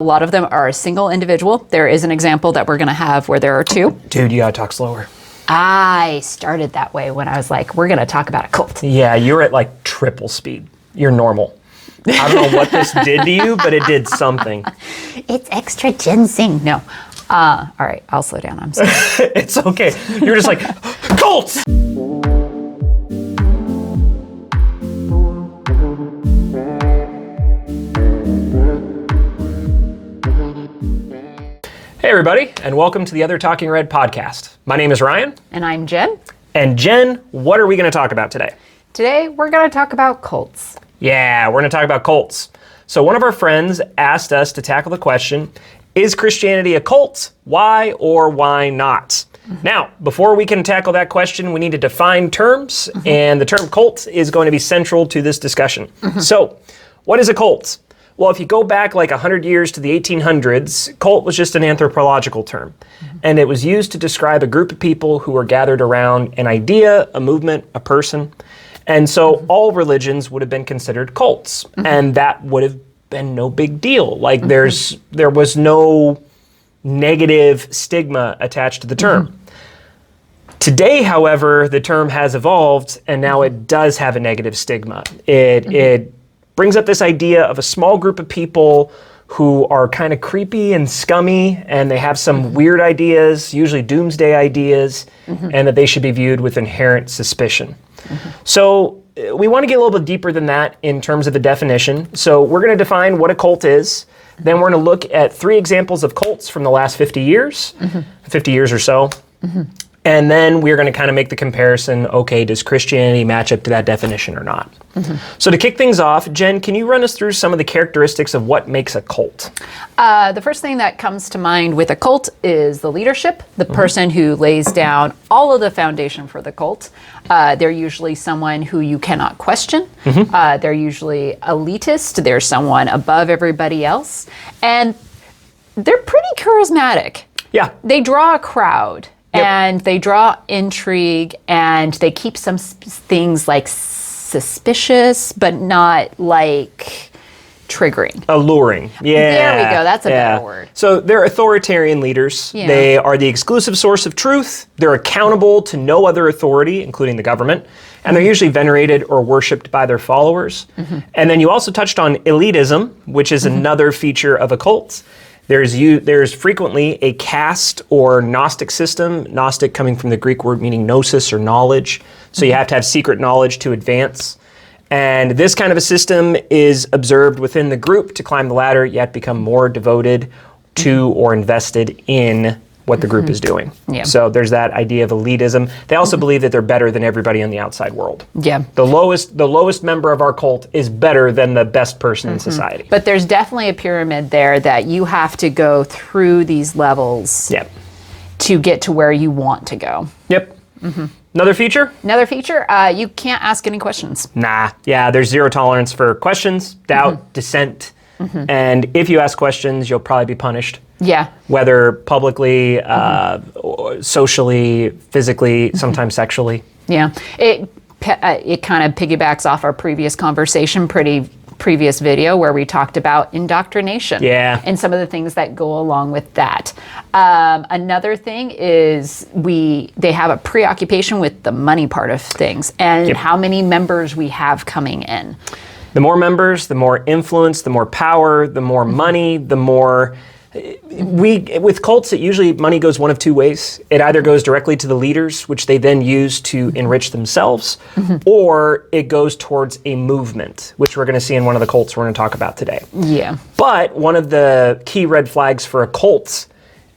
A lot of them are a single individual. There is an example that we're going to have where there are two. Dude, you gotta talk slower. I started that way when I was like, we're going to talk about a cult. Yeah, you're at like triple speed. You're normal. I don't know what this did to you, but it did something. It's extra ginseng. No. All right, I'll slow down. I'm sorry. It's okay. You're just like, cults! Hey everybody, and welcome to the Other Talking Red podcast. My name is Ryan. And I'm Jen. And Jen, what are we going to talk about today? Today, we're going to talk about cults. Yeah, we're going to talk about cults. So one of our friends asked us to tackle the question, is Christianity a cult? Why or why not? Mm-hmm. Now, before we can tackle that question, we need to define terms, and the term cult is going to be central to this discussion. So, what is a cult? Well, if you go back like 100 years to the 1800s, cult was just an anthropological term. And it was used to describe a group of people who were gathered around an idea, a movement, a person. And so all religions would have been considered cults. And that would have been no big deal. Like there was no negative stigma attached to the term. Today, however, the term has evolved and now it does have a negative stigma. It brings up this idea of a small group of people who are kind of creepy and scummy, and they have some weird ideas, usually doomsday ideas, and that they should be viewed with inherent suspicion. So we want to get a little bit deeper than that in terms of the definition. So we're going to define what a cult is. Then we're going to look at 3 examples of cults from the last 50 years, 50 years or so. And then we're going to kind of make the comparison, okay, does Christianity match up to that definition or not? So to kick things off, Jen, can you run us through some of the characteristics of what makes a cult? The first thing that comes to mind with a cult is the leadership, the person who lays down all of the foundation for the cult. They're usually someone who you cannot question. They're usually elitist. They're someone above everybody else. And they're pretty charismatic. Yeah. They draw a crowd. Yep. And they draw intrigue, and they keep some things like suspicious, but not like triggering. Alluring. Yeah. There we go. That's a better word. So they're authoritarian leaders. Yeah. They are the exclusive source of truth. They're accountable to no other authority, including the government. And they're usually venerated or worshipped by their followers. And then you also touched on elitism, which is another feature of a cult. There's frequently a caste or Gnostic system, Gnostic coming from the Greek word meaning gnosis or knowledge. So you have to have secret knowledge to advance. And this kind of a system is observed within the group. To climb the ladder, you have to become more devoted to or invested in what the group is doing. Yeah. So there's that idea of elitism. They also believe that they're better than everybody in the outside world. Yeah. The lowest member of our cult is better than the best person in society. But there's definitely a pyramid there that you have to go through these levels to get to where you want to go. Yep. Another feature? Another feature, you can't ask any questions. Nah. Yeah, there's zero tolerance for questions, doubt, dissent. And if you ask questions, you'll probably be punished. Yeah. Whether publicly, or socially, physically, sometimes sexually. Yeah. It kind of piggybacks off our previous conversation, previous video where we talked about indoctrination. Yeah. And some of the things that go along with that. Another thing is they have a preoccupation with the money part of things and how many members we have coming in. The more members, the more influence, the more power, the more money, the more... With cults, it usually money goes one of 2 ways. It either goes directly to the leaders, which they then use to enrich themselves, or it goes towards a movement, which we're going to see in one of the cults we're going to talk about today. Yeah. But one of the key red flags for a cult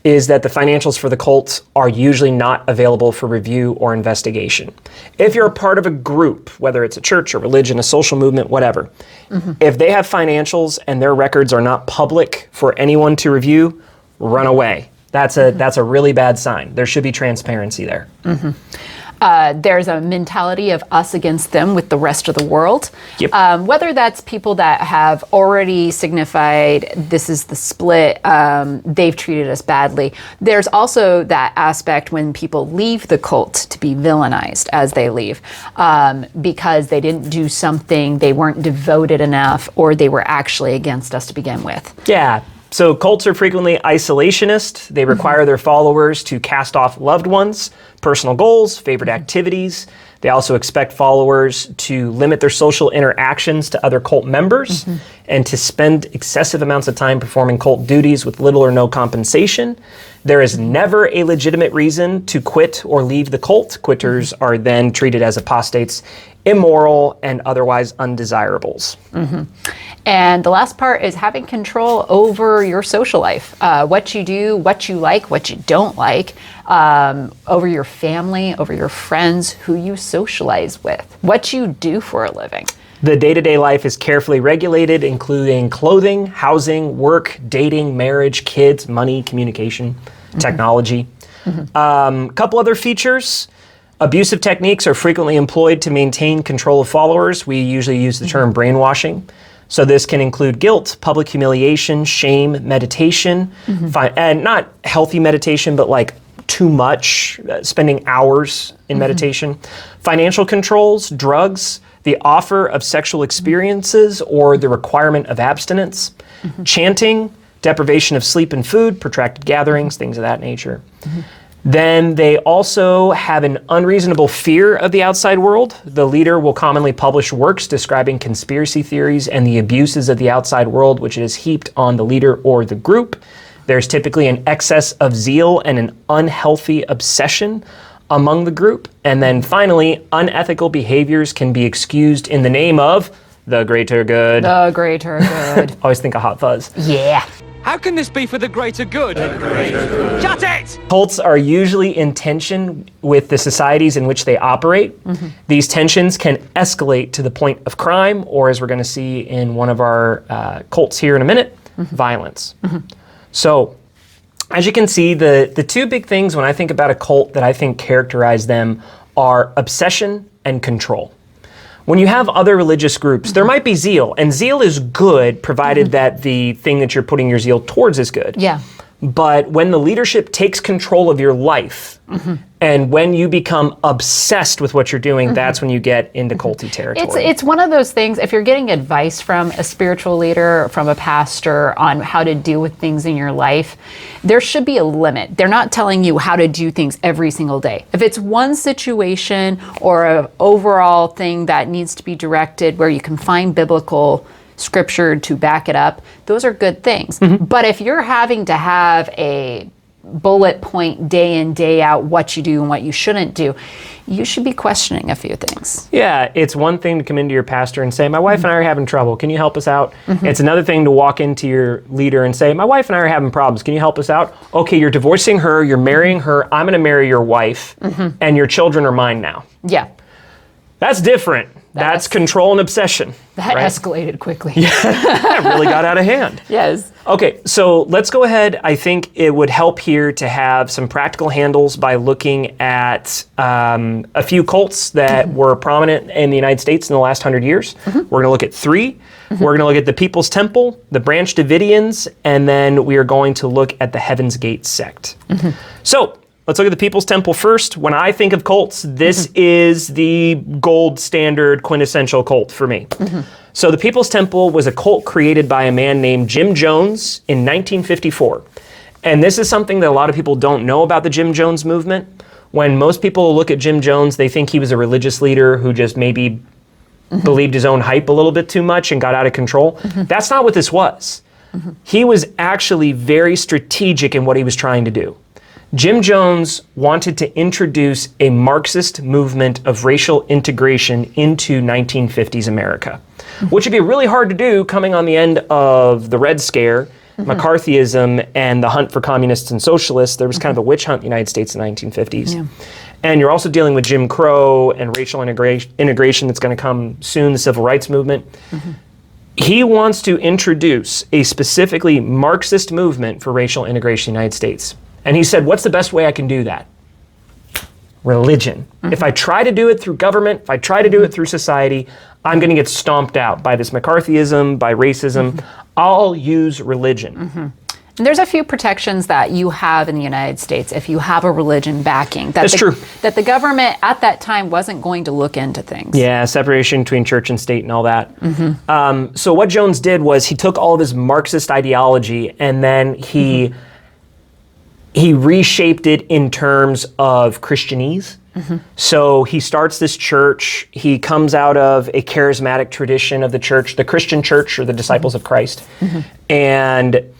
is that the financials for the cult are usually not available for review or investigation. If you're a part of a group, whether it's a church, a religion, a social movement, whatever, if they have financials and their records are not public for anyone to review, run away. That's a really bad sign. There should be transparency there. There's a mentality of us against them with the rest of the world. Yep. Whether that's people that have already signified this is the split, they've treated us badly. There's also that aspect when people leave the cult to be villainized as they leave because they didn't do something, they weren't devoted enough, or they were actually against us to begin with. Yeah. So cults are frequently isolationist. They require their followers to cast off loved ones, personal goals, favorite activities. They also expect followers to limit their social interactions to other cult members and to spend excessive amounts of time performing cult duties with little or no compensation. There is never a legitimate reason to quit or leave the cult. Quitters are then treated as apostates, immoral, and otherwise undesirables. And the last part is having control over your social life. What you do, what you like, what you don't like, over your family, over your friends, who you socialize with, what you do for a living. The day-to-day life is carefully regulated, including clothing, housing, work, dating, marriage, kids, money, communication, technology. Couple other features. Abusive techniques are frequently employed to maintain control of followers. We usually use the term brainwashing. So this can include guilt, public humiliation, shame, meditation, and not healthy meditation, but like too much, spending hours in meditation. Financial controls, drugs, the offer of sexual experiences or the requirement of abstinence, chanting, deprivation of sleep and food, protracted gatherings, things of that nature. Then they also have an unreasonable fear of the outside world. The leader will commonly publish works describing conspiracy theories and the abuses of the outside world, which is heaped on the leader or the group. There's typically an excess of zeal and an unhealthy obsession among the group. And then finally, unethical behaviors can be excused in the name of the greater good. The greater good. Always think of Hot Fuzz. Yeah. How can this be for the greater good? Shut it! Cults are usually in tension with the societies in which they operate. These tensions can escalate to the point of crime, or as we're going to see in one of our cults here in a minute, violence. So, as you can see, the two big things when I think about a cult that I think characterize them are obsession and control. When you have other religious groups, there might be zeal, and zeal is good provided that the thing that you're putting your zeal towards is good. Yeah. But when the leadership takes control of your life, and when you become obsessed with what you're doing, that's when you get into culty territory. It's one of those things, if you're getting advice from a spiritual leader, from a pastor on how to deal with things in your life, there should be a limit. They're not telling you how to do things every single day. If it's one situation or an overall thing that needs to be directed where you can find biblical scripture to back it up, those are good things. But if you're having to have a bullet point day in, day out, what you do and what you shouldn't do, you should be questioning a few things. Yeah, it's one thing to come into your pastor and say, my wife and I are having trouble. Can you help us out? It's another thing to walk into your leader and say, my wife and I are having problems. Can you help us out? Okay, you're divorcing her, you're marrying her, I'm going to marry your wife, and your children are mine now. Yeah. That's different. That's control and obsession. That right? escalated quickly. That really got out of hand. Yes. Okay, so let's go ahead. I think it would help here to have some practical handles by looking at a few cults that were prominent in the United States in the last 100 years. We're going to look at three. We're going to look at the People's Temple, the Branch Davidians, and then we are going to look at the Heaven's Gate sect. So let's look at the People's Temple first. When I think of cults, this is the gold standard quintessential cult for me. So the People's Temple was a cult created by a man named Jim Jones in 1954. And this is something that a lot of people don't know about the Jim Jones movement. When most people look at Jim Jones, they think he was a religious leader who just maybe believed his own hype a little bit too much and got out of control. That's not what this was. He was actually very strategic in what he was trying to do. Jim Jones wanted to introduce a Marxist movement of racial integration into 1950s America, which would be really hard to do coming on the end of the Red Scare, McCarthyism, and the hunt for communists and socialists. There was kind of a witch hunt in the United States in the 1950s. Yeah. And you're also dealing with Jim Crow and racial integration that's going to come soon, the civil rights movement. He wants to introduce a specifically Marxist movement for racial integration in the United States. And he said, what's the best way I can do that? Religion. If I try to do it through government, if I try to do it through society, I'm going to get stomped out by this McCarthyism, by racism. I'll use religion. And there's a few protections that you have in the United States if you have a religion backing. That's true. That the government at that time wasn't going to look into things. Yeah, separation between church and state and all that. So what Jones did was he took all of his Marxist ideology and then he reshaped it in terms of Christianese. So he starts this church. He comes out of a charismatic tradition of the church, the Christian church or the disciples of Christ. And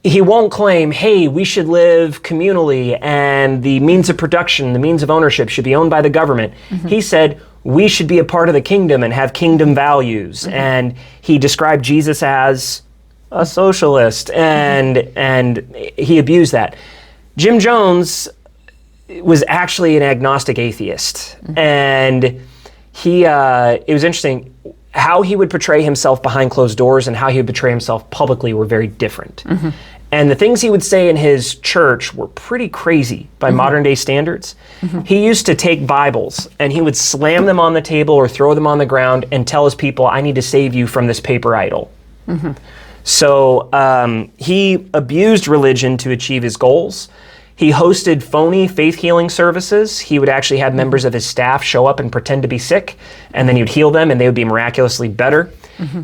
he won't claim, hey, we should live communally and the means of production, the means of ownership should be owned by the government. He said, we should be a part of the kingdom and have kingdom values. And he described Jesus as a socialist and he abused that. Jim Jones was actually an agnostic atheist. And it was interesting, how he would portray himself behind closed doors and how he would portray himself publicly were very different. And the things he would say in his church were pretty crazy by modern day standards. He used to take Bibles and he would slam them on the table or throw them on the ground and tell his people, I need to save you from this paper idol. So he abused religion to achieve his goals. He hosted phony faith healing services. He would actually have members of his staff show up and pretend to be sick, and then he would heal them and they would be miraculously better.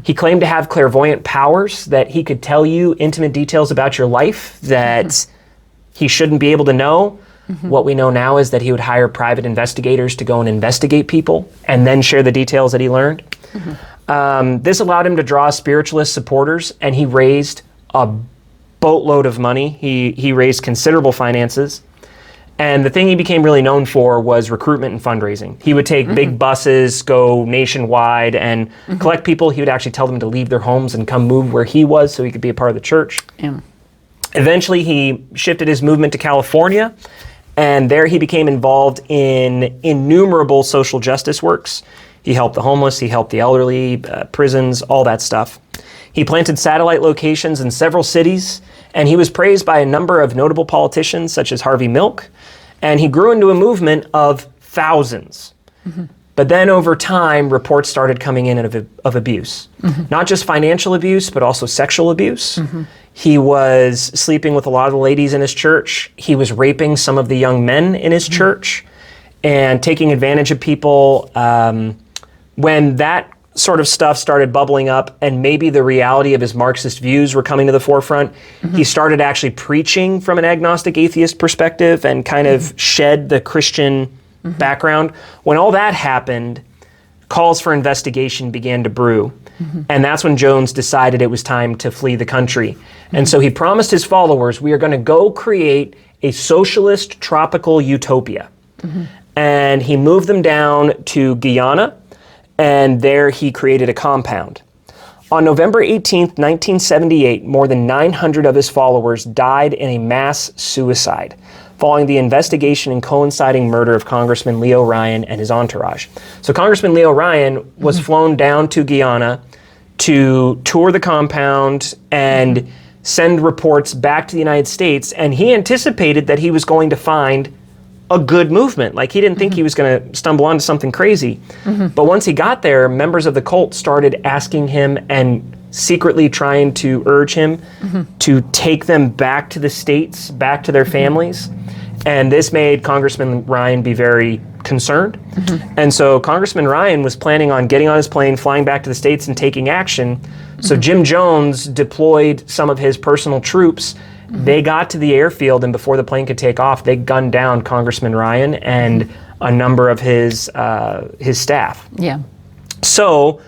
He claimed to have clairvoyant powers, that he could tell you intimate details about your life that he shouldn't be able to know. What we know now is that he would hire private investigators to go and investigate people and then share the details that he learned. This allowed him to draw spiritualist supporters, and he raised a boatload of money. He raised considerable finances. And the thing he became really known for was recruitment and fundraising. He would take big buses, go nationwide, and collect people. He would actually tell them to leave their homes and come move where he was so he could be a part of the church. Eventually, he shifted his movement to California, and there he became involved in innumerable social justice works. He helped the homeless, he helped the elderly, prisons, all that stuff. He planted satellite locations in several cities, and he was praised by a number of notable politicians such as Harvey Milk, and he grew into a movement of thousands. But then over time, reports started coming in of abuse. Not just financial abuse, but also sexual abuse. He was sleeping with a lot of the ladies in his church. He was raping some of the young men in his church and taking advantage of people. When that sort of stuff started bubbling up and maybe the reality of his Marxist views were coming to the forefront, he started actually preaching from an agnostic atheist perspective and kind of shed the Christian background. When all that happened, calls for investigation began to brew. And that's when Jones decided it was time to flee the country. And so he promised his followers, we are going to go create a socialist tropical utopia. And he moved them down to Guyana, and there he created a compound. On November 18th, 1978, more than 900 of his followers died in a mass suicide following the investigation and coinciding murder of Congressman Leo Ryan and his entourage. So Congressman Leo Ryan was flown down to Guyana to tour the compound and send reports back to the United States, and he anticipated that he was going to find a good movement. Like, he didn't think he was going to stumble onto something crazy. But once he got there, members of the cult started asking him and secretly trying to urge him to take them back to the States, back to their families. And this made Congressman Ryan be very concerned. And so Congressman Ryan was planning on getting on his plane, flying back to the States and taking action. So Jim Jones deployed some of his personal troops. They got to the airfield, and before the plane could take off, they gunned down Congressman Ryan and a number of his staff. So,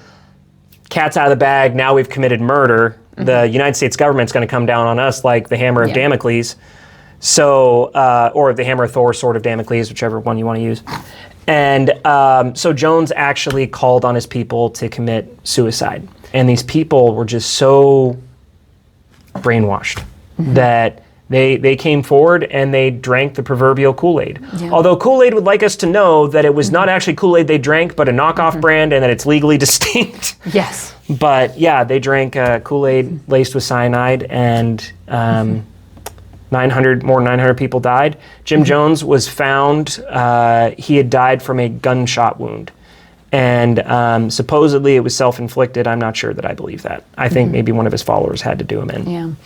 cat's out of the bag. Now we've committed murder. The United States government's going to come down on us like the hammer of Damocles. So, or the hammer of Thor, sword of Damocles, whichever one you want to use. And so Jones actually called on his people to commit suicide. And these people were just so brainwashed that they came forward and they drank the proverbial Kool-Aid. Although Kool-Aid would like us to know that it was not actually Kool-Aid they drank, but a knockoff brand, and that it's legally distinct. But yeah, they drank Kool-Aid laced with cyanide, and 900 people died. Jim Jones was found, he had died from a gunshot wound. And supposedly it was self-inflicted. I'm not sure that I believe that. I think maybe one of his followers had to do him in.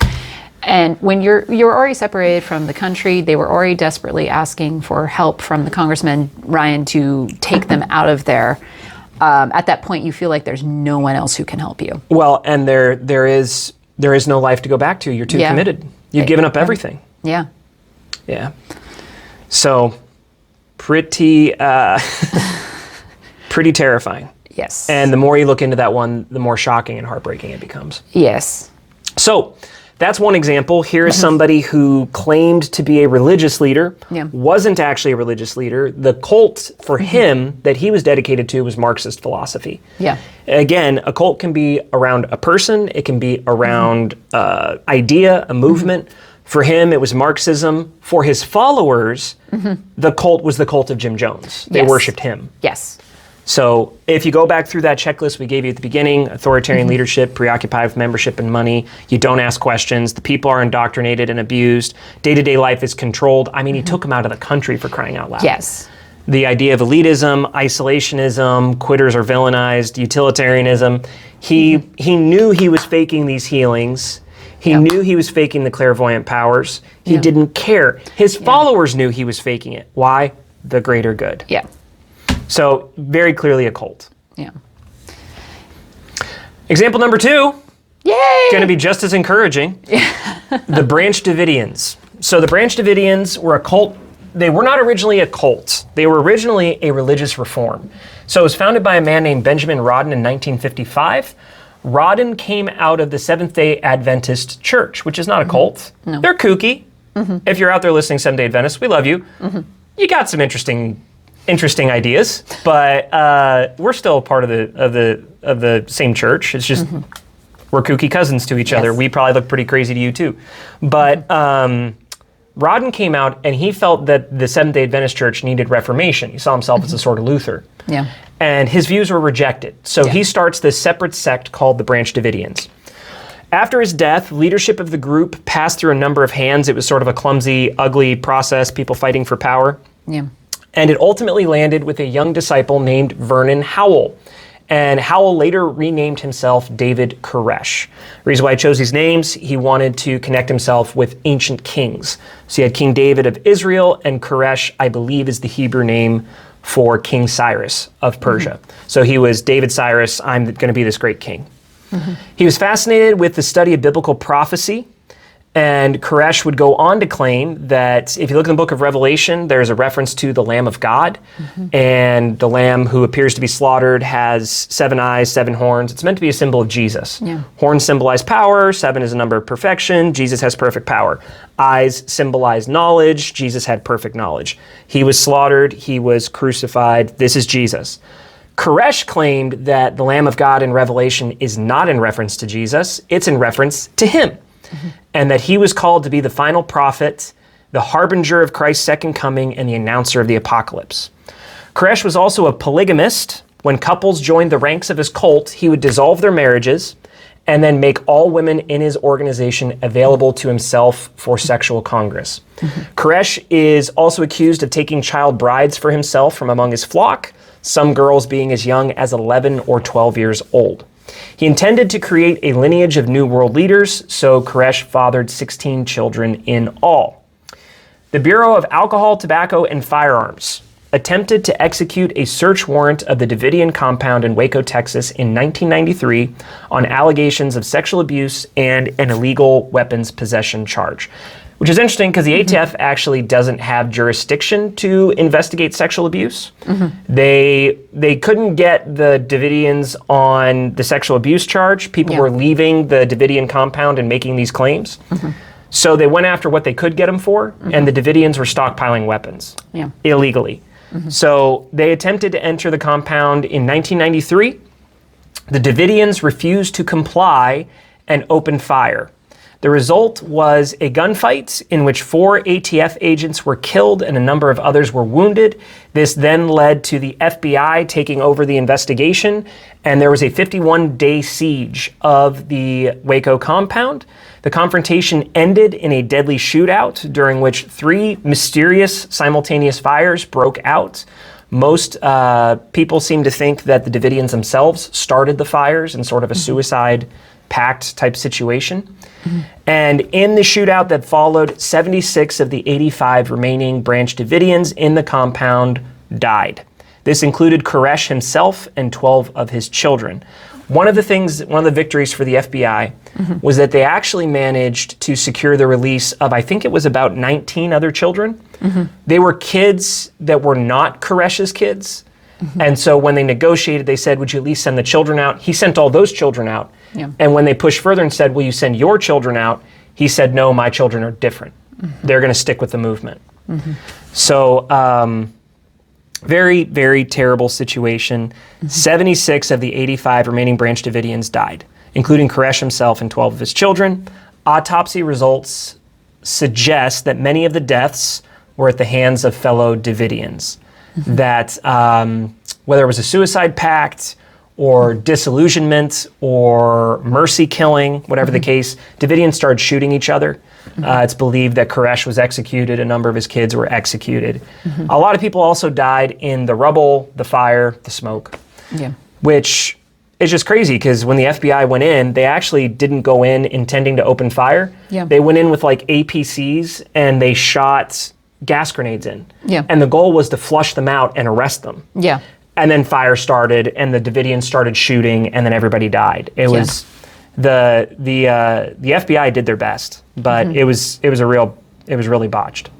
And when you're already separated from the country, they were already desperately asking for help from the Congressman Ryan to take them out of there. At that point, you feel like there's no one else who can help you. Well, and there is no life to go back to. You're too committed. You've given up everything. Yeah. Yeah. So pretty pretty terrifying. Yes. And the more you look into that one, the more shocking and heartbreaking it becomes. Yes. So that's one example. Here is somebody who claimed to be a religious leader, wasn't actually a religious leader. The cult for him that he was dedicated to was Marxist philosophy. Yeah. Again, a cult can be around a person. It can be around idea, a movement. For him, it was Marxism. For his followers, the cult was the cult of Jim Jones. They worshipped him. Yes. So if you go back through that checklist we gave you at the beginning, authoritarian leadership, preoccupied with membership and money, you don't ask questions, the people are indoctrinated and abused, day-to-day life is controlled. I mean, he took them out of the country, for crying out loud. Yes. The idea of elitism, isolationism, quitters are villainized, utilitarianism. He knew he was faking these healings. He knew he was faking the clairvoyant powers. He didn't care. His followers knew he was faking it. Why? The greater good. Yeah. So very clearly a cult. Yeah. Example number 2, Yay! going to be just as encouraging. The Branch Davidians. So the Branch Davidians were a cult. They were not originally a cult. They were originally a religious reform. So it was founded by a man named Benjamin Rawdon in 1955. Rawdon came out of the Seventh-day Adventist Church, which is not a cult. No. They're kooky. If you're out there listening, Seventh-day Adventists, we love you. You got some interesting ideas, but we're still part of the same church. It's just we're kooky cousins to each other. We probably look pretty crazy to you too. But Rawdon came out and he felt that the Seventh-day Adventist Church needed reformation. He saw himself as a sort of Luther. Yeah. And his views were rejected. So he starts this separate sect called the Branch Davidians. After his death, leadership of the group passed through a number of hands. It was sort of a clumsy, ugly process, people fighting for power. Yeah. And it ultimately landed with a young disciple named Vernon Howell. And Howell later renamed himself David Koresh. The reason why I chose these names, he wanted to connect himself with ancient kings. So you had King David of Israel, and Koresh, I believe, is the Hebrew name for King Cyrus of Persia. So he was David Cyrus, I'm going to be this great king. He was fascinated with the study of biblical prophecy. And Koresh would go on to claim that if you look in the book of Revelation, there's a reference to the Lamb of God. And the Lamb who appears to be slaughtered has 7 eyes, 7 horns. It's meant to be a symbol of Jesus. Horns symbolize power. 7 is a number of perfection. Jesus has perfect power. Eyes symbolize knowledge. Jesus had perfect knowledge. He was slaughtered. He was crucified. This is Jesus. Koresh claimed that the Lamb of God in Revelation is not in reference to Jesus. It's in reference to him. And that he was called to be the final prophet, the harbinger of Christ's second coming, and the announcer of the apocalypse. Koresh was also a polygamist. When couples joined the ranks of his cult, he would dissolve their marriages and then make all women in his organization available to himself for sexual congress. Koresh is also accused of taking child brides for himself from among his flock, some girls being as young as 11 or 12 years old. He intended to create a lineage of New World leaders, so Koresh fathered 16 children in all. The Bureau of Alcohol, Tobacco, and Firearms attempted to execute a search warrant of the Davidian compound in Waco, Texas in 1993 on allegations of sexual abuse and an illegal weapons possession charge. Which is interesting because the ATF actually doesn't have jurisdiction to investigate sexual abuse. They couldn't get the Davidians on the sexual abuse charge. People were leaving the Davidian compound and making these claims. So they went after what they could get them for, and the Davidians were stockpiling weapons illegally. So they attempted to enter the compound in 1993. The Davidians refused to comply and opened fire. The result was a gunfight in which 4 ATF agents were killed and a number of others were wounded. This then led to the FBI taking over the investigation, and there was a 51-day siege of the Waco compound. The confrontation ended in a deadly shootout during which 3 mysterious simultaneous fires broke out. Most people seem to think that the Davidians themselves started the fires in sort of a suicide pact type situation. And in the shootout that followed, 76 of the 85 remaining Branch Davidians in the compound died. This included Koresh himself and 12 of his children. One of the victories for the FBI was that they actually managed to secure the release of, I think it was about 19 other children. They were kids that were not Koresh's kids. And so when they negotiated, they said, would you at least send the children out? He sent all those children out. Yeah. And when they pushed further and said, will you send your children out? He said, no, my children are different. They're going to stick with the movement. So very, very terrible situation. 76 of the 85 remaining Branch Davidians died, including Koresh himself and 12 of his children. Autopsy results suggest that many of the deaths were at the hands of fellow Davidians. That whether it was a suicide pact or disillusionment or mercy killing, whatever the case, Davidians started shooting each other. It's believed that Koresh was executed, a number of his kids were executed. A lot of people also died in the rubble, the fire, the smoke, which is just crazy because when the FBI went in, they actually didn't go in intending to open fire. They went in with like APCs and they shot gas grenades in. And the goal was to flush them out and arrest them. And then fire started and the Davidians started shooting and then everybody died. It was the FBI did their best, but it was really botched.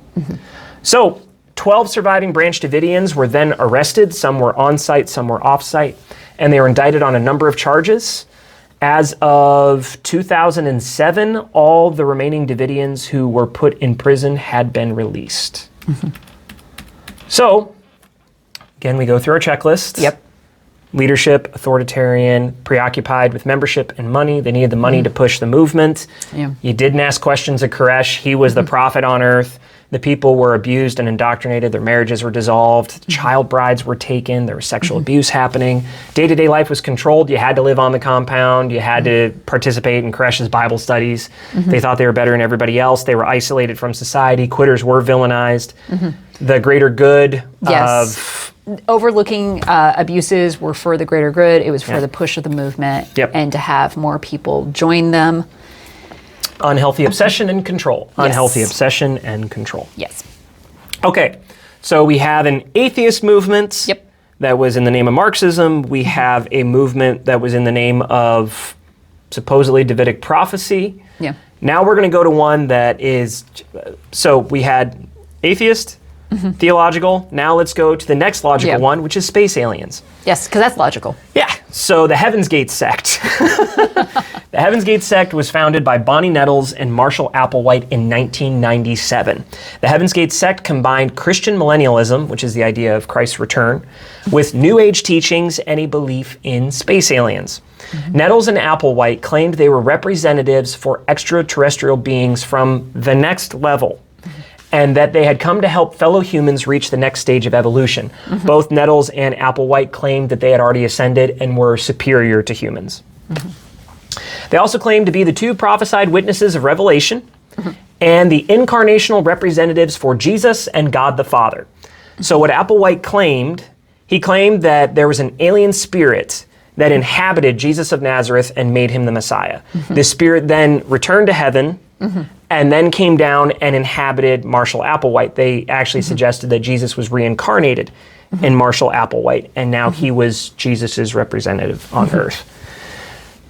So 12 surviving Branch Davidians were then arrested. Some were on site, some were off site, and they were indicted on a number of charges. As of 2007, all the remaining Davidians who were put in prison had been released. So, again, we go through our checklist. Leadership, authoritarian, preoccupied with membership and money. They needed the money to push the movement. You didn't ask questions of Koresh. He was the prophet on earth. The people were abused and indoctrinated. Their marriages were dissolved. Child brides were taken. There was sexual abuse happening. Day-to-day life was controlled. You had to live on the compound. You had to participate in Koresh's Bible studies. They thought they were better than everybody else. They were isolated from society. Quitters were villainized. The greater good of... Overlooking abuses were for the greater good. It was for the push of the movement and to have more people join them. Unhealthy obsession and control. Unhealthy obsession and control. Okay, so we have an atheist movement that was in the name of Marxism. We have a movement that was in the name of supposedly Davidic prophecy. Now we're going to go to one that is, so we had atheist, theological. Now let's go to the next logical one, which is space aliens. Yes, because that's logical. So the Heaven's Gate sect. The Heaven's Gate sect was founded by Bonnie Nettles and Marshall Applewhite in 1997. The Heaven's Gate sect combined Christian millennialism, which is the idea of Christ's return, with New Age teachings and a belief in space aliens. Nettles and Applewhite claimed they were representatives for extraterrestrial beings from the next level, and that they had come to help fellow humans reach the next stage of evolution. Both Nettles and Applewhite claimed that they had already ascended and were superior to humans. They also claimed to be the two prophesied witnesses of Revelation and the incarnational representatives for Jesus and God the Father. So what Applewhite claimed, he claimed that there was an alien spirit that inhabited Jesus of Nazareth and made him the Messiah. This spirit then returned to heaven and then came down and inhabited Marshall Applewhite. They actually suggested that Jesus was reincarnated in Marshall Applewhite, and now he was Jesus's representative on earth.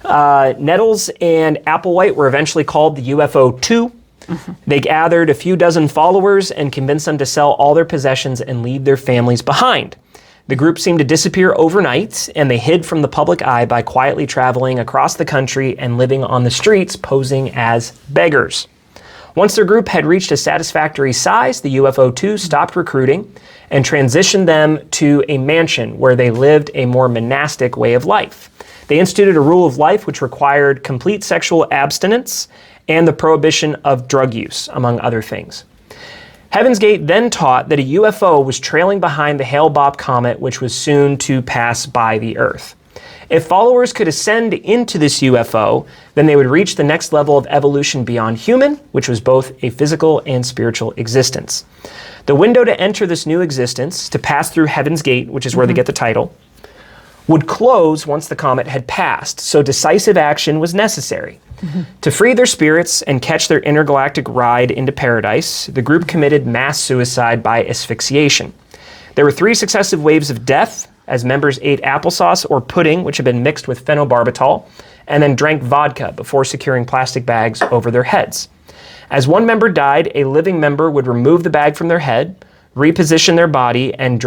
Nettles and Applewhite were eventually called the UFO-2. They gathered a few dozen followers and convinced them to sell all their possessions and leave their families behind. The group seemed to disappear overnight, and they hid from the public eye by quietly traveling across the country and living on the streets, posing as beggars. Once their group had reached a satisfactory size, the UFO-2 stopped recruiting and transitioned them to a mansion where they lived a more monastic way of life. They instituted a rule of life which required complete sexual abstinence and the prohibition of drug use, among other things. Heaven's Gate then taught that a UFO was trailing behind the Hale-Bopp comet, which was soon to pass by the Earth. If followers could ascend into this UFO, then they would reach the next level of evolution beyond human, which was both a physical and spiritual existence. The window to enter this new existence, to pass through Heaven's Gate, which is where they get the title, would close once the comet had passed, so decisive action was necessary. To free their spirits and catch their intergalactic ride into paradise, the group committed mass suicide by asphyxiation. There were 3 successive waves of death as members ate applesauce or pudding, which had been mixed with phenobarbital, and then drank vodka before securing plastic bags over their heads. As one member died, a living member would remove the bag from their head, reposition their body, and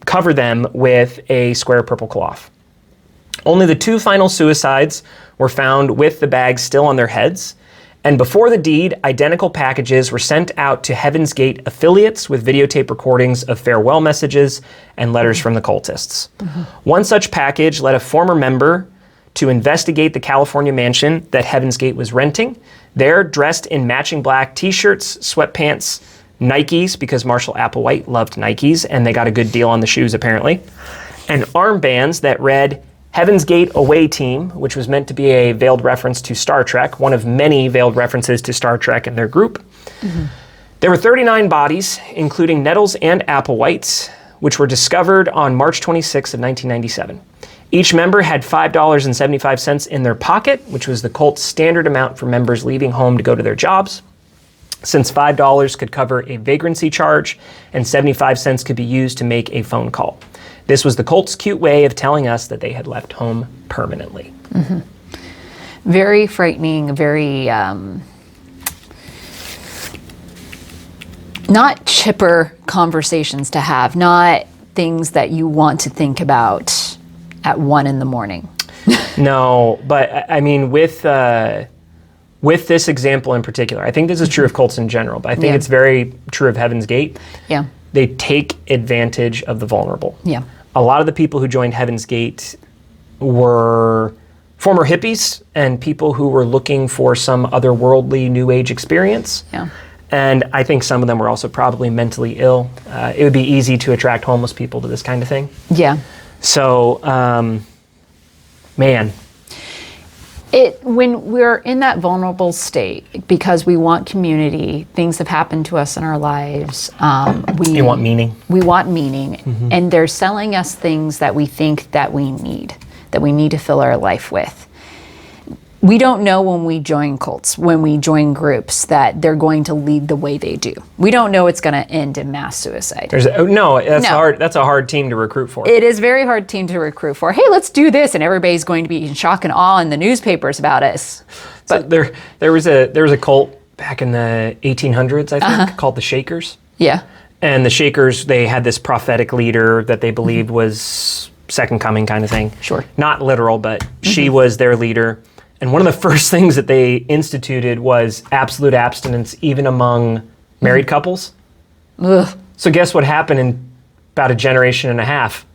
cover them with a square purple cloth. Only the 2 final suicides were found with the bags still on their heads, and before the deed, identical packages were sent out to Heaven's Gate affiliates with videotape recordings of farewell messages and letters from the cultists. One such package led a former member to investigate the California mansion that Heaven's Gate was renting. There, dressed in matching black t-shirts, sweatpants, Nikes, because Marshall Applewhite loved Nikes, and they got a good deal on the shoes apparently, and armbands that read Heaven's Gate Away Team, which was meant to be a veiled reference to Star Trek, one of many veiled references to Star Trek in their group. There were 39 bodies, including Nettles and Applewhite's, which were discovered on March 26 of 1997. Each member had $5.75 in their pocket, which was the cult's standard amount for members leaving home to go to their jobs. Since $5 could cover a vagrancy charge and 75 cents could be used to make a phone call. This was the cult's cute way of telling us that they had left home permanently. Very frightening, very not chipper conversations to have, not things that you want to think about at 1 a.m. No, but I mean, with this example in particular, I think this is true of cults in general, but I think it's very true of Heaven's Gate. Yeah. They take advantage of the vulnerable. Yeah. A lot of the people who joined Heaven's Gate were former hippies and people who were looking for some otherworldly New Age experience. Yeah. And I think some of them were also probably mentally ill. It would be easy to attract homeless people to this kind of thing. Yeah. So, man. When we're in that vulnerable state, because we want community, things have happened to us in our lives. We want meaning. We want meaning, and they're selling us things that we think that we need to fill our life with. We don't know when we join cults, when we join groups, that they're going to lead the way they do. We don't know it's going to end in mass suicide. Hard. That's a hard team to recruit for. It is a very hard team to recruit for. Hey, let's do this, and everybody's going to be in shock and awe in the newspapers about us. But there was a cult back in the 1800s, I think, called the Shakers. Yeah. And the Shakers, they had this prophetic leader that they believed was second coming kind of thing. Sure. Not literal, but she was their leader. And one of the first things that they instituted was absolute abstinence, even among married couples. Ugh. So guess what happened in about a generation and a half?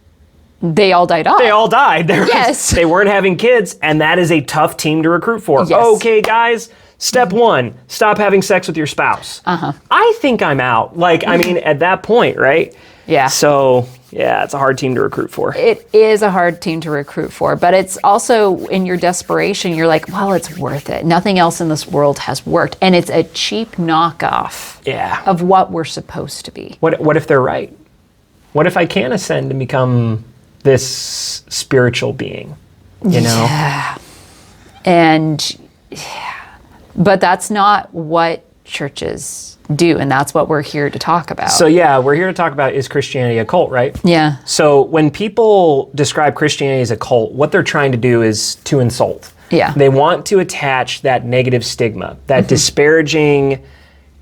They all died off. They all died. Yes. They weren't having kids, and that is a tough team to recruit for. Yes. Okay, guys, step 1, stop having sex with your spouse. I think I'm out. At that point, right? Yeah. So, yeah, it's a hard team to recruit for. It is a hard team to recruit for, but it's also in your desperation, you're like, well, it's worth it. Nothing else in this world has worked. And it's a cheap knockoff of what we're supposed to be. What if they're right? What if I can ascend and become this spiritual being? You know? Yeah. But that's not what churches do, and that's what we're here to talk about. So yeah, we're here to talk about, is Christianity a cult, right? Yeah. So when people describe Christianity as a cult, what they're trying to do is to insult. Yeah. They want to attach that negative stigma, that disparaging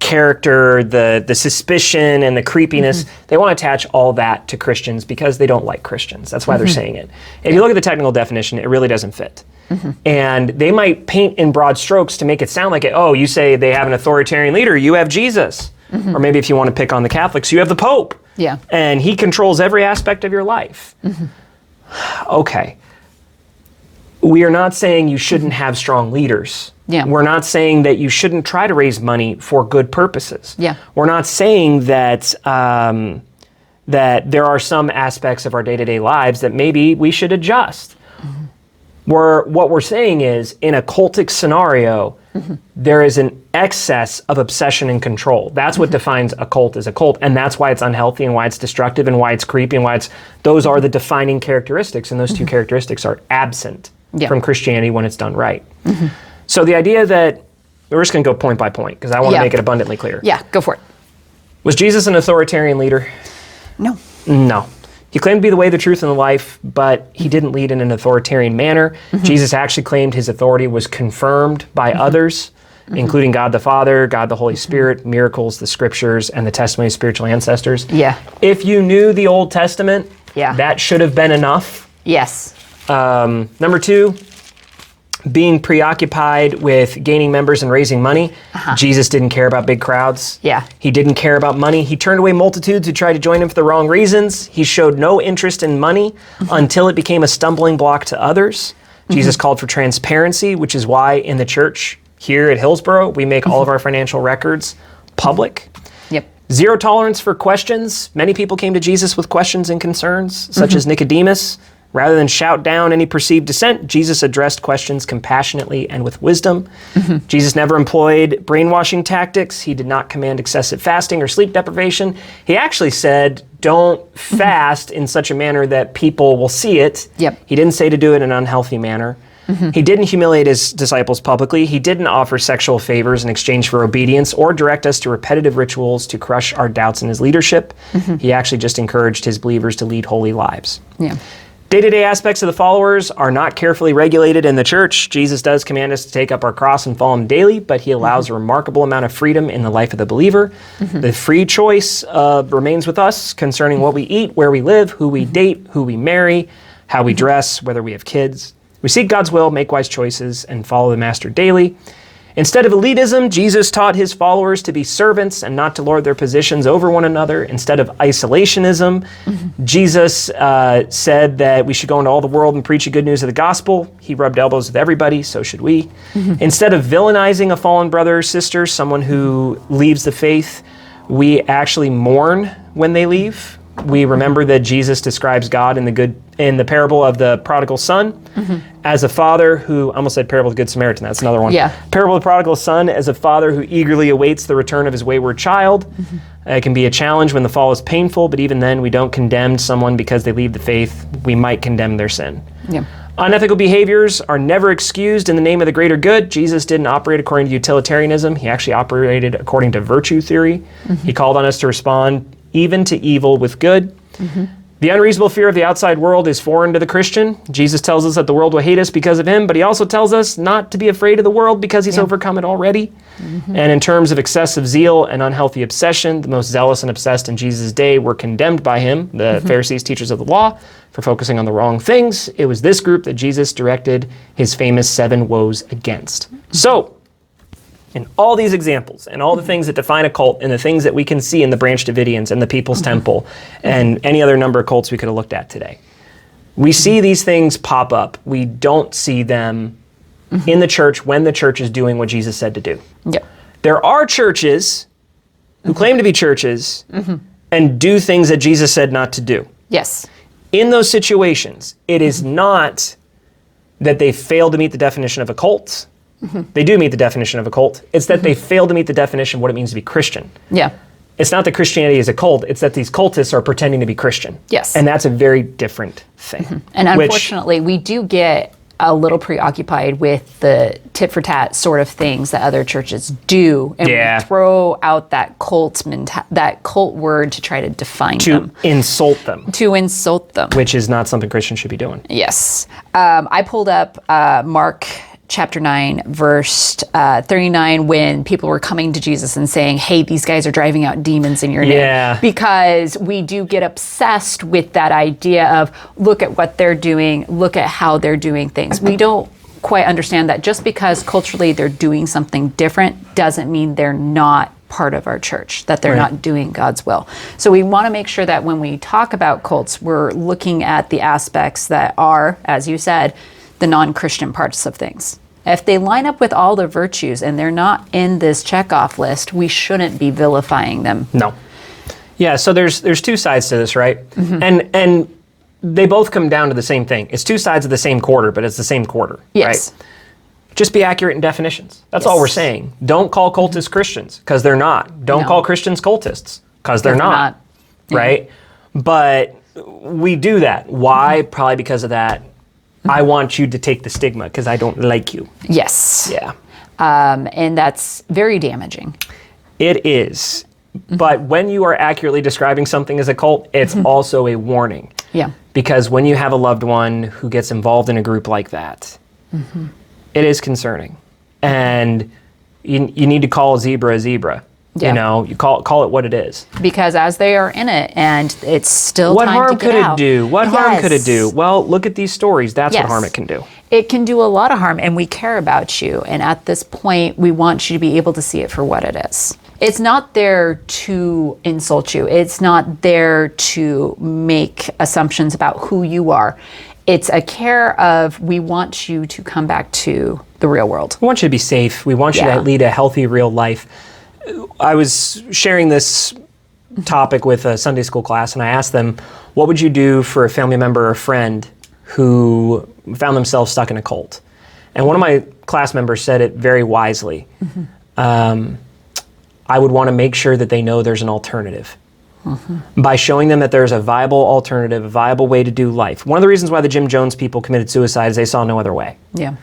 character, the suspicion and the creepiness. They want to attach all that to Christians because they don't like Christians. That's why they're saying it. If you look at the technical definition, it really doesn't fit. And they might paint in broad strokes to make it sound like it. Oh, you say they have an authoritarian leader, you have Jesus. Or maybe if you want to pick on the Catholics, you have the Pope. Yeah. And he controls every aspect of your life. Okay. We are not saying you shouldn't have strong leaders. Yeah. We're not saying that you shouldn't try to raise money for good purposes. Yeah. We're not saying that that there are some aspects of our day-to-day lives that maybe we should adjust. What we're saying is, in a cultic scenario, there is an excess of obsession and control. That's what defines a cult as a cult, and that's why it's unhealthy and why it's destructive and why it's creepy and why those are the defining characteristics, and those two characteristics are absent from Christianity when it's done right. So the idea that, we're just going to go point by point, because I want to make it abundantly clear. Yeah, go for it. Was Jesus an authoritarian leader? No. No. He claimed to be the way, the truth, and the life, but he didn't lead in an authoritarian manner. Jesus actually claimed his authority was confirmed by others, including God the Father, God the Holy Spirit, miracles, the scriptures, and the testimony of spiritual ancestors. Yeah. If you knew the Old Testament, that should have been enough. Yes. Number two, being preoccupied with gaining members and raising money. Jesus didn't care about big crowds. Yeah. He didn't care about money. He turned away multitudes who tried to join him for the wrong reasons. He showed no interest in money until it became a stumbling block to others. Jesus called for transparency, which is why in the church here at Hillsboro, we make all of our financial records public. Yep. Zero tolerance for questions. Many people came to Jesus with questions and concerns, such as Nicodemus. Rather than shout down any perceived dissent, Jesus addressed questions compassionately and with wisdom. Jesus never employed brainwashing tactics. He did not command excessive fasting or sleep deprivation. He actually said, don't fast in such a manner that people will see it. Yep. He didn't say to do it in an unhealthy manner. He didn't humiliate his disciples publicly. He didn't offer sexual favors in exchange for obedience or direct us to repetitive rituals to crush our doubts in his leadership. He actually just encouraged his believers to lead holy lives. Yeah. Day-to-day aspects of the followers are not carefully regulated in the church. Jesus does command us to take up our cross and follow him daily, but he allows a remarkable amount of freedom in the life of the believer. The free choice remains with us concerning what we eat, where we live, who we date, who we marry, how we dress, whether we have kids. We seek God's will, make wise choices, and follow the Master daily. Instead of elitism, Jesus taught his followers to be servants and not to lord their positions over one another. Instead of isolationism, Jesus said that we should go into all the world and preach the good news of the gospel. He rubbed elbows with everybody, so should we. Instead of villainizing a fallen brother or sister, someone who leaves the faith, we actually mourn when they leave. We remember that Jesus describes God in the parable of the prodigal son as a father who, I almost said parable of the Good Samaritan, that's another one. Yeah. Parable of the prodigal son as a father who eagerly awaits the return of his wayward child. It can be a challenge when the fall is painful, but even then we don't condemn someone because they leave the faith. We might condemn their sin. Yeah. Unethical behaviors are never excused in the name of the greater good. Jesus didn't operate according to utilitarianism. He actually operated according to virtue theory. He called on us to respond even to evil with good. The unreasonable fear of the outside world is foreign to the Christian. Jesus tells us that the world will hate us because of him, but he also tells us not to be afraid of the world because he's overcome it already. And in terms of excessive zeal and unhealthy obsession, the most zealous and obsessed in Jesus' day were condemned by him, the Pharisees, teachers of the law, for focusing on the wrong things. It was this group that Jesus directed his famous 7 woes against. So, in all these examples and all the things that define a cult and the things that we can see in the Branch Davidians and the People's Temple and any other number of cults we could have looked at today, we see these things pop up. We don't see them in the church when the church is doing what Jesus said to do. Yep. There are churches who claim to be churches and do things that Jesus said not to do. Yes. In those situations, it is not that they fail to meet the definition of a cult. They do meet the definition of a cult. It's that they fail to meet the definition of what it means to be Christian. Yeah. It's not that Christianity is a cult, it's that these cultists are pretending to be Christian. Yes. And that's a very different thing. And unfortunately, we do get a little preoccupied with the tit for tat sort of things that other churches do, and we throw out that cult word to try to define them. To insult them. To insult them. Which is not something Christians should be doing. Yes. I pulled up Mark chapter 9, verse 39, when people were coming to Jesus and saying, hey, these guys are driving out demons in your name. Yeah. Because we do get obsessed with that idea of, look at what they're doing, look at how they're doing things. We don't quite understand that just because culturally they're doing something different doesn't mean they're not part of our church, that they're not doing God's will. So we want to make sure that when we talk about cults, we're looking at the aspects that are, as you said, the non-Christian parts of things. If they line up with all the virtues and they're not in this checkoff list, we shouldn't be vilifying them. No. Yeah, so there's 2 sides to this, right? And they both come down to the same thing. It's two sides of the same quarter, but it's the same quarter, Yes. right? Just be accurate in definitions. That's all we're Yes. saying. Don't call cultists Christians, because they're not. Don't No. call Christians cultists, because they're not. Right? But we do that. Why? Probably because of that. I want you to take the stigma because I don't like you. Yes. Yeah. And that's very damaging. It is. But when you are accurately describing something as a cult, it's also a warning. Yeah. Because when you have a loved one who gets involved in a group like that, it is concerning. And you need to call a zebra. Yeah. You know, you call it what it is. Because as they are in it, and it's still What time harm to get could it out. do? What harm could it Yes. do? Well, look at these stories. That's what Yes. harm it can do. It can do a lot of harm, and we care about you. And at this point, we want you to be able to see it for what it is. It's not there to insult you. It's not there to make assumptions about who you are. It's a care of, we want you to come back to the real world. We want you to be safe. We want you Yeah. to lead a healthy, real life. I was sharing this topic with a Sunday school class, and I asked them, what would you do for a family member or friend who found themselves stuck in a cult? And one of my class members said it very wisely. I would want to make sure that they know there's an alternative. By showing them that there's a viable alternative, a viable way to do life. One of the reasons why the Jim Jones people committed suicide is they saw no other way. Yeah.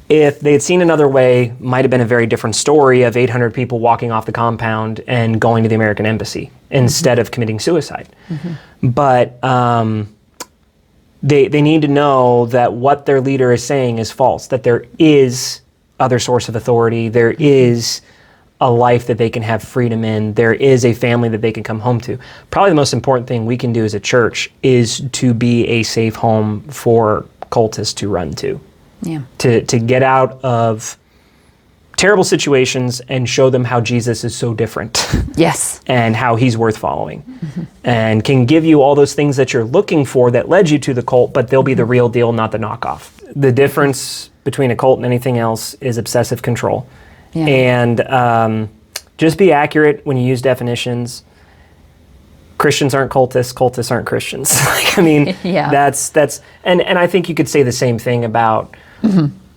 If they had seen another way, might have been a very different story of 800 people walking off the compound and going to the American embassy instead of committing suicide. But they need to know that what their leader is saying is false, that there is other source of authority, there is a life that they can have freedom in, there is a family that they can come home to. Probably the most important thing we can do as a church is to be a safe home for cultists to run to. Yeah. To get out of terrible situations and show them how Jesus is so different Yes. and how he's worth following and can give you all those things that you're looking for that led you to the cult, but they'll be the real deal, not the knockoff. The difference between a cult and anything else is obsessive control. Yeah. And just be accurate when you use definitions. Christians aren't cultists, cultists aren't Christians. I mean, Yeah. that's and I think you could say the same thing about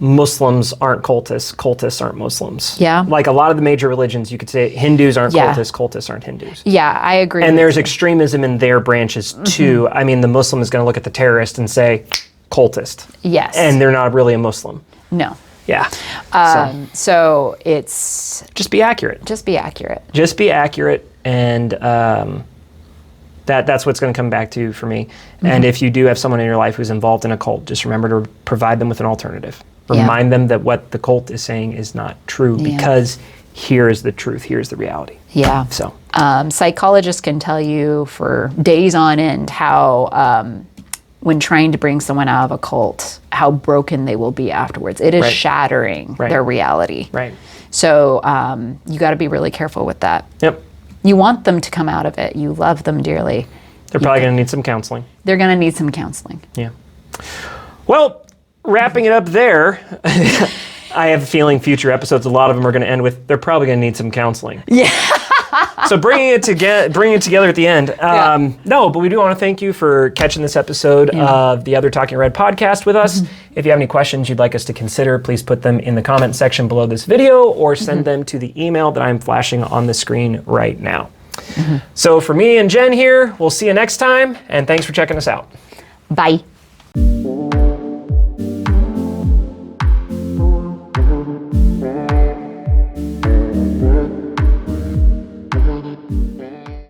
Muslims aren't cultists, cultists aren't Muslims. Yeah. Like a lot of the major religions, you could say Hindus aren't Yeah. cultists, cultists aren't Hindus. Yeah, I agree. And with there's you. extremism in their branches too. I mean, the Muslim is going to look at the terrorist and say, cultist. Yes. And they're not really a Muslim. No. Yeah. So it's Just be accurate. just be accurate. Just be accurate, and that's what's going to come back to for me. And if you do have someone in your life who's involved in a cult, just remember to provide them with an alternative. Yeah. Remind them that what the cult is saying is not true, Yeah. because here is the truth, here's the reality. Yeah. So Psychologists can tell you for days on end how, when trying to bring someone out of a cult, how broken they will be afterwards. It is Right. shattering Right. their reality. right. So you got to be really careful with that. Yep. You want them to come out of it. You love them dearly. They're probably going to need some counseling. They're going to need some counseling. Yeah. Well, wrapping it up there, I have a feeling future episodes, a lot of them are going to end with, they're probably going to need some counseling. Yeah. So bringing it together at the end. No, but we do want to thank you for catching this episode of the Other Talking Red podcast with us. If you have any questions you'd like us to consider, please put them in the comment section below this video or send them to the email that I'm flashing on the screen right now. So for me and Jen here, we'll see you next time, and thanks for checking us out. Bye.